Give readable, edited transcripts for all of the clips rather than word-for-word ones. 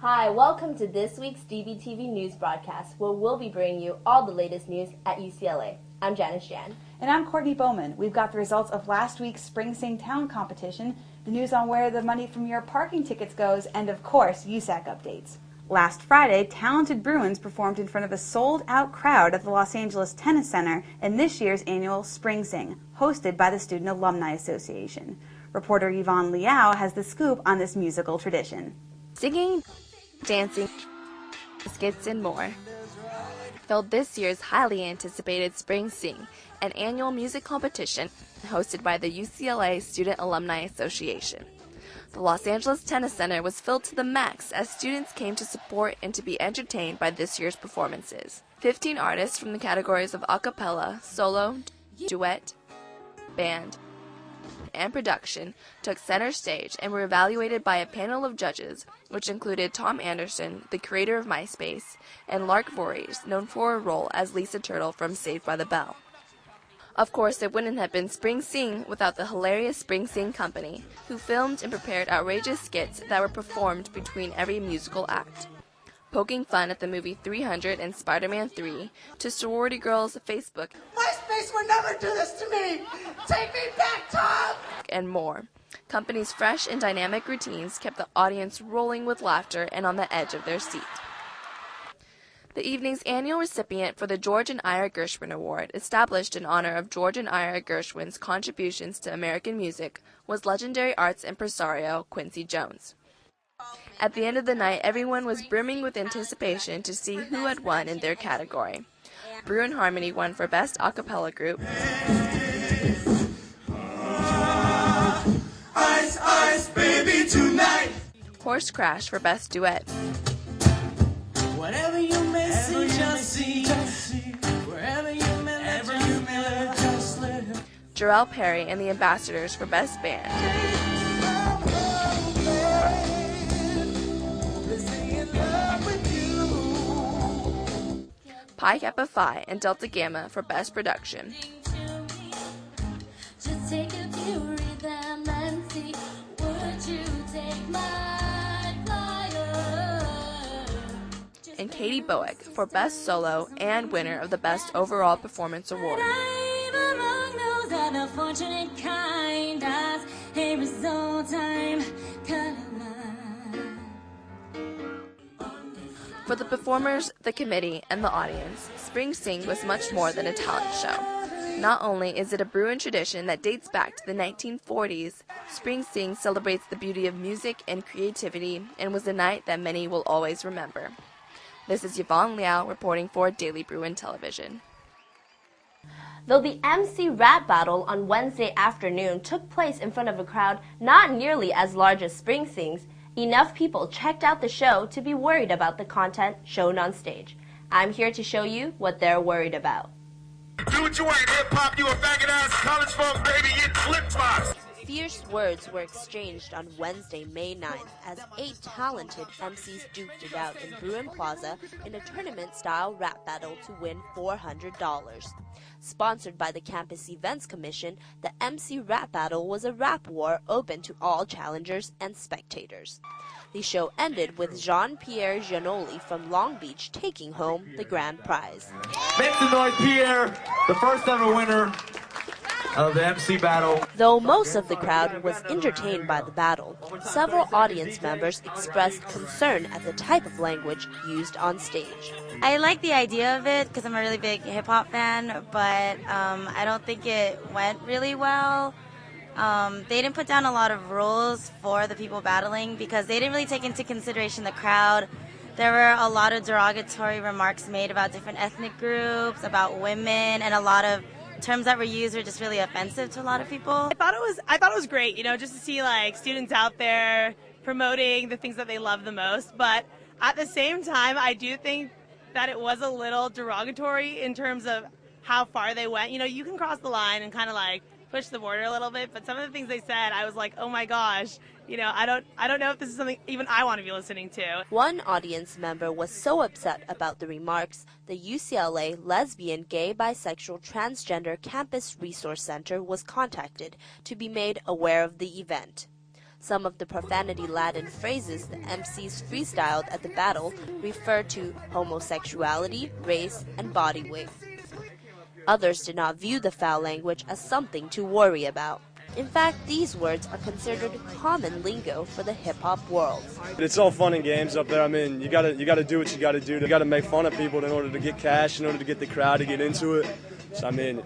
Hi, welcome to this week's DBTV news broadcast, where we'll be bringing you all the latest news at UCLA. I'm Janice Jan. And I'm Courtney Bowman. We've got the results of last week's Spring Sing Town competition, the news on where the money from your parking tickets goes, and of course, USAC updates. Last Friday, talented Bruins performed in front of a sold-out crowd at the Los Angeles Tennis Center in this year's annual Spring Sing, hosted by the Student Alumni Association. Reporter Yvonne Liao has the scoop on this musical tradition. Singing, dancing, skits, and more filled this year's highly anticipated Spring Sing, an annual music competition hosted by the UCLA Student Alumni Association. The Los Angeles Tennis Center was filled to the max as students came to support and to be entertained by this year's performances. 15 artists from the categories of a cappella, solo, duet, band, and production took center stage and were evaluated by a panel of judges, which included Tom Anderson, the creator of MySpace, and Lark Voorhees, known for her role as Lisa Turtle from Saved by the Bell. Of course, it wouldn't have been Spring Sing without the hilarious Spring Sing Company, who filmed and prepared outrageous skits that were performed between every musical act. Poking fun at the movie 300 and Spider-Man 3, to sorority girls' Facebook, MySpace would never do this to me! Take me back, Tom! And more. Company's fresh and dynamic routines kept the audience rolling with laughter and on the edge of their seat. The evening's annual recipient for the George and Ira Gershwin Award, established in honor of George and Ira Gershwin's contributions to American music, was legendary arts impresario Quincy Jones. At the end of the night, everyone was brimming with anticipation to see who had won in their category. Bruin Harmony won for Best A Cappella Group, Ice, ice, baby, tonight! Horse Crash for Best Duet, Whatever you may see, just see. Wherever you may live, just live. Jarrell Perry and the Ambassadors for Best Band, Pi Kappa Phi and Delta Gamma for Best Production, Just take a few rhythm and see, would you take my flyer? and Katie Bowick for Best Solo and winner of the Best Overall Performance Award. I'm among those unfortunate kind, as a result I'm colorblind. For the performers, the committee, and the audience, Spring Sing was much more than a talent show. Not only is it a Bruin tradition that dates back to the 1940s, Spring Sing celebrates the beauty of music and creativity and was a night that many will always remember. This is Yvonne Liao reporting for Daily Bruin Television. Though the MC rap battle on Wednesday afternoon took place in front of a crowd not nearly as large as Spring Sing's, enough people checked out the show to be worried about the content shown on stage. I'm here to show you what they're worried about. Do what you ain't hip-hop, you a faggot-ass college funk baby, you flip-flops. Fierce words were exchanged on Wednesday, May 9th, as 8 talented MCs duked it out in Bruin Plaza in a tournament-style rap battle to win $400. Sponsored by the Campus Events Commission, the MC rap battle was a rap war open to all challengers and spectators. The show ended with Jean-Pierre Giannoli from Long Beach taking home the grand prize. Make some noise, Pierre, the first ever winner of the MC battle. Though most of the crowd was entertained by the battle, several audience members expressed concern at the type of language used on stage. I like the idea of it because I'm a really big hip-hop fan, but I don't think it went really well. They didn't put down a lot of rules for the people battling because they didn't really take into consideration the crowd. There were a lot of derogatory remarks made about different ethnic groups, about women, and a lot of terms that were used were just really offensive to a lot of people. I thought it was great, just to see like students out there promoting the things that they love the most. But at the same time, I do think that it was a little derogatory in terms of how far they went. You can cross the line and kind of like push the border a little bit, but some of the things they said, I was like, oh my gosh, I don't know if this is something even I want to be listening to. One audience member was so upset about the remarks, the UCLA Lesbian, Gay, Bisexual, Transgender Campus Resource Center was contacted to be made aware of the event. Some of the profanity-laden phrases the MCs freestyled at the battle refer to homosexuality, race, and body weight. Others did not view the foul language as something to worry about. In fact, these words are considered common lingo for the hip-hop world. It's all fun and games up there. I mean, you gotta do what you gotta do. You gotta make fun of people in order to get cash, in order to get the crowd to get into it. So I mean,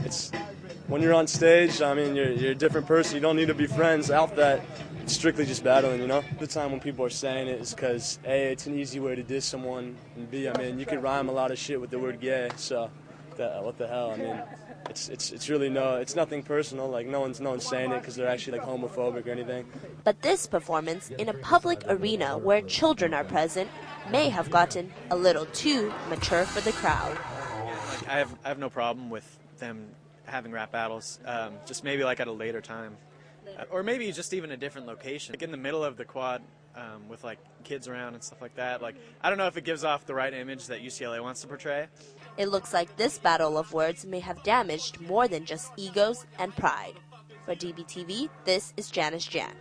when you're on stage, I mean, you're a different person. You don't need to be friends out that. It's strictly just battling, you know? The time when people are saying it is because A, it's an easy way to diss someone, and B, I mean, you can rhyme a lot of shit with the word gay, so what the hell? I mean, it's really it's nothing personal. Like no one's saying it because they're actually like homophobic or anything. But this performance in a public arena where children are present may have gotten a little too mature for the crowd. I have no problem with them having rap battles, just maybe like at a later time, or maybe just even a different location, like in the middle of the quad. With like kids around and stuff like that. Like, I don't know if it gives off the right image that UCLA wants to portray. It looks like this battle of words may have damaged more than just egos and pride. For DBTV, this is Janice Jan.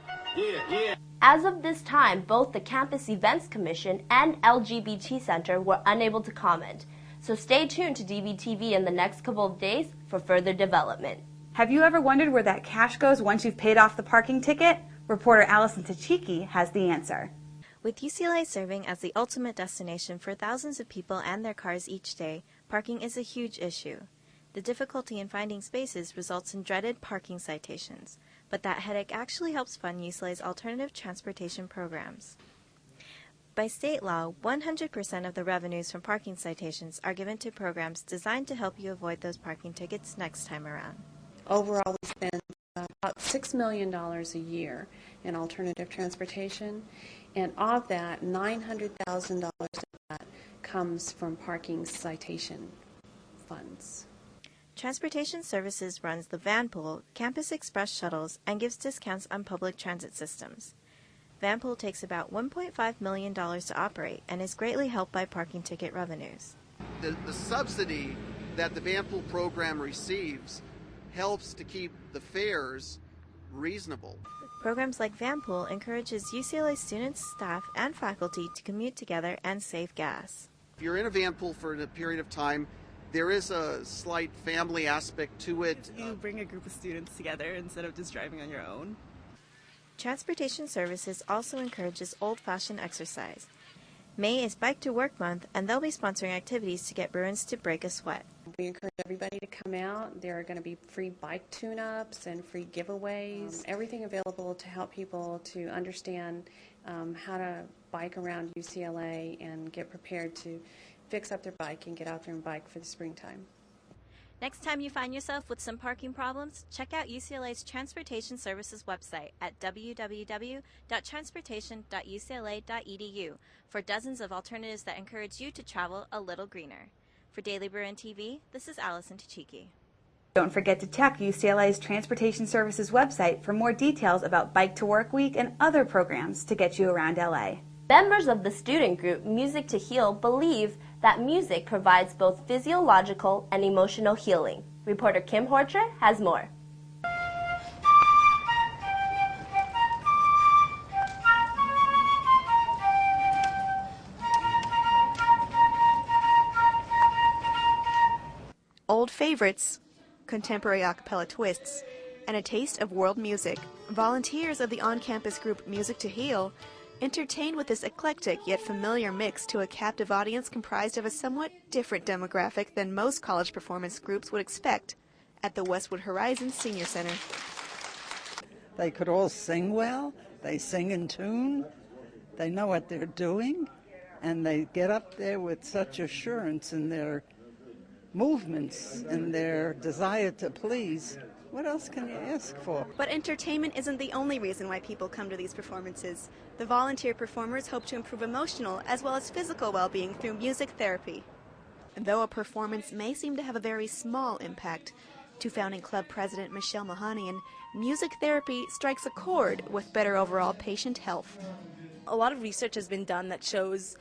As of this time, both the Campus Events Commission and LGBT Center were unable to comment. So stay tuned to DBTV in the next couple of days for further development. Have you ever wondered where that cash goes once you've paid off the parking ticket? Reporter Allison Tachiki has the answer. With UCLA serving as the ultimate destination for thousands of people and their cars each day, parking is a huge issue. The difficulty in finding spaces results in dreaded parking citations, but that headache actually helps fund UCLA's alternative transportation programs. By state law, 100% of the revenues from parking citations are given to programs designed to help you avoid those parking tickets next time around. Overall, we spend about $6 million a year in alternative transportation, and of that, $900,000 of that comes from parking citation funds. Transportation Services runs the Vanpool, Campus Express shuttles, and gives discounts on public transit systems. Vanpool takes about $1.5 million to operate and is greatly helped by parking ticket revenues. The subsidy that the Vanpool program receives helps to keep the fares reasonable. Programs like Vanpool encourages UCLA students, staff, and faculty to commute together and save gas. If you're in a Vanpool for a period of time, there is a slight family aspect to it. You bring a group of students together instead of just driving on your own. Transportation Services also encourages old-fashioned exercise. May is Bike to Work Month, and they'll be sponsoring activities to get Bruins to break a sweat. We encourage everybody to come out. There are going to be free bike tune-ups and free giveaways, everything available to help people to understand how to bike around UCLA and get prepared to fix up their bike and get out there and bike for the springtime. Next time you find yourself with some parking problems, check out UCLA's Transportation Services website at www.transportation.ucla.edu for dozens of alternatives that encourage you to travel a little greener. For Daily Bruin TV, this is Allison Tachiki. Don't forget to check UCLA's Transportation Services website for more details about Bike to Work Week and other programs to get you around LA. Members of the student group Music to Heal believe that music provides both physiological and emotional healing. Reporter Kim Horcher has more. Old favorites, contemporary a cappella twists, and a taste of world music. Volunteers of the on-campus group Music to Heal entertain with this eclectic yet familiar mix to a captive audience comprised of a somewhat different demographic than most college performance groups would expect at the Westwood Horizon Senior Center. They could all sing well, they sing in tune, they know what they're doing, and they get up there with such assurance in their movements and their desire to please. What else can you ask for? But entertainment isn't the only reason why people come to these performances. The volunteer performers hope to improve emotional as well as physical well-being through music therapy. And though a performance may seem to have a very small impact, to founding club president Michelle Mahanian, music therapy strikes a chord with better overall patient health. A lot of research has been done that shows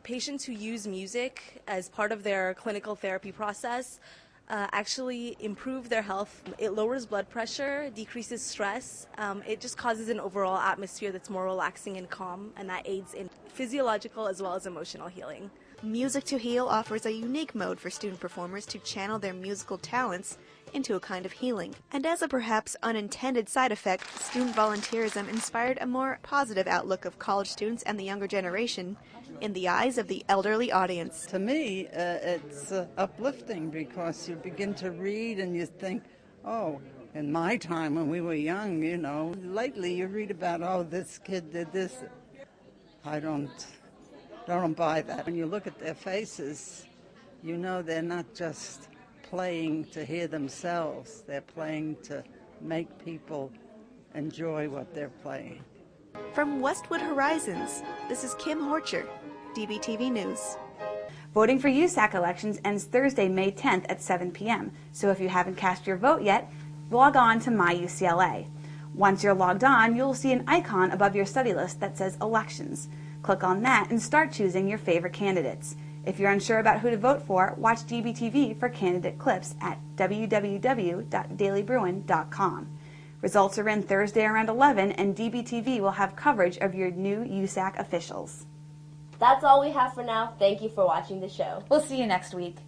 patients who use music as part of their clinical therapy process actually improve their health. It lowers blood pressure, decreases stress. It just causes an overall atmosphere that's more relaxing and calm, and that aids in physiological as well as emotional healing. Music to Heal offers a unique mode for student performers to channel their musical talents into a kind of healing. And as a perhaps unintended side effect, student volunteerism inspired a more positive outlook of college students and the younger generation in the eyes of the elderly audience. To me, it's uplifting because you begin to read and you think, oh, in my time when we were young, you know, lately you read about, oh, this kid did this. I don't buy that. When you look at their faces, you know they're not just playing to hear themselves. They're playing to make people enjoy what they're playing. From Westwood Horizons, this is Kim Horcher, DBTV News. Voting for USAC elections ends Thursday, May 10th at 7 p.m. So if you haven't cast your vote yet, log on to MyUCLA. Once you're logged on, you'll see an icon above your study list that says Elections. Click on that and start choosing your favorite candidates. If you're unsure about who to vote for, watch DBTV for candidate clips at www.dailybruin.com. Results are in Thursday around 11, and DBTV will have coverage of your new USAC officials. That's all we have for now. Thank you for watching the show. We'll see you next week.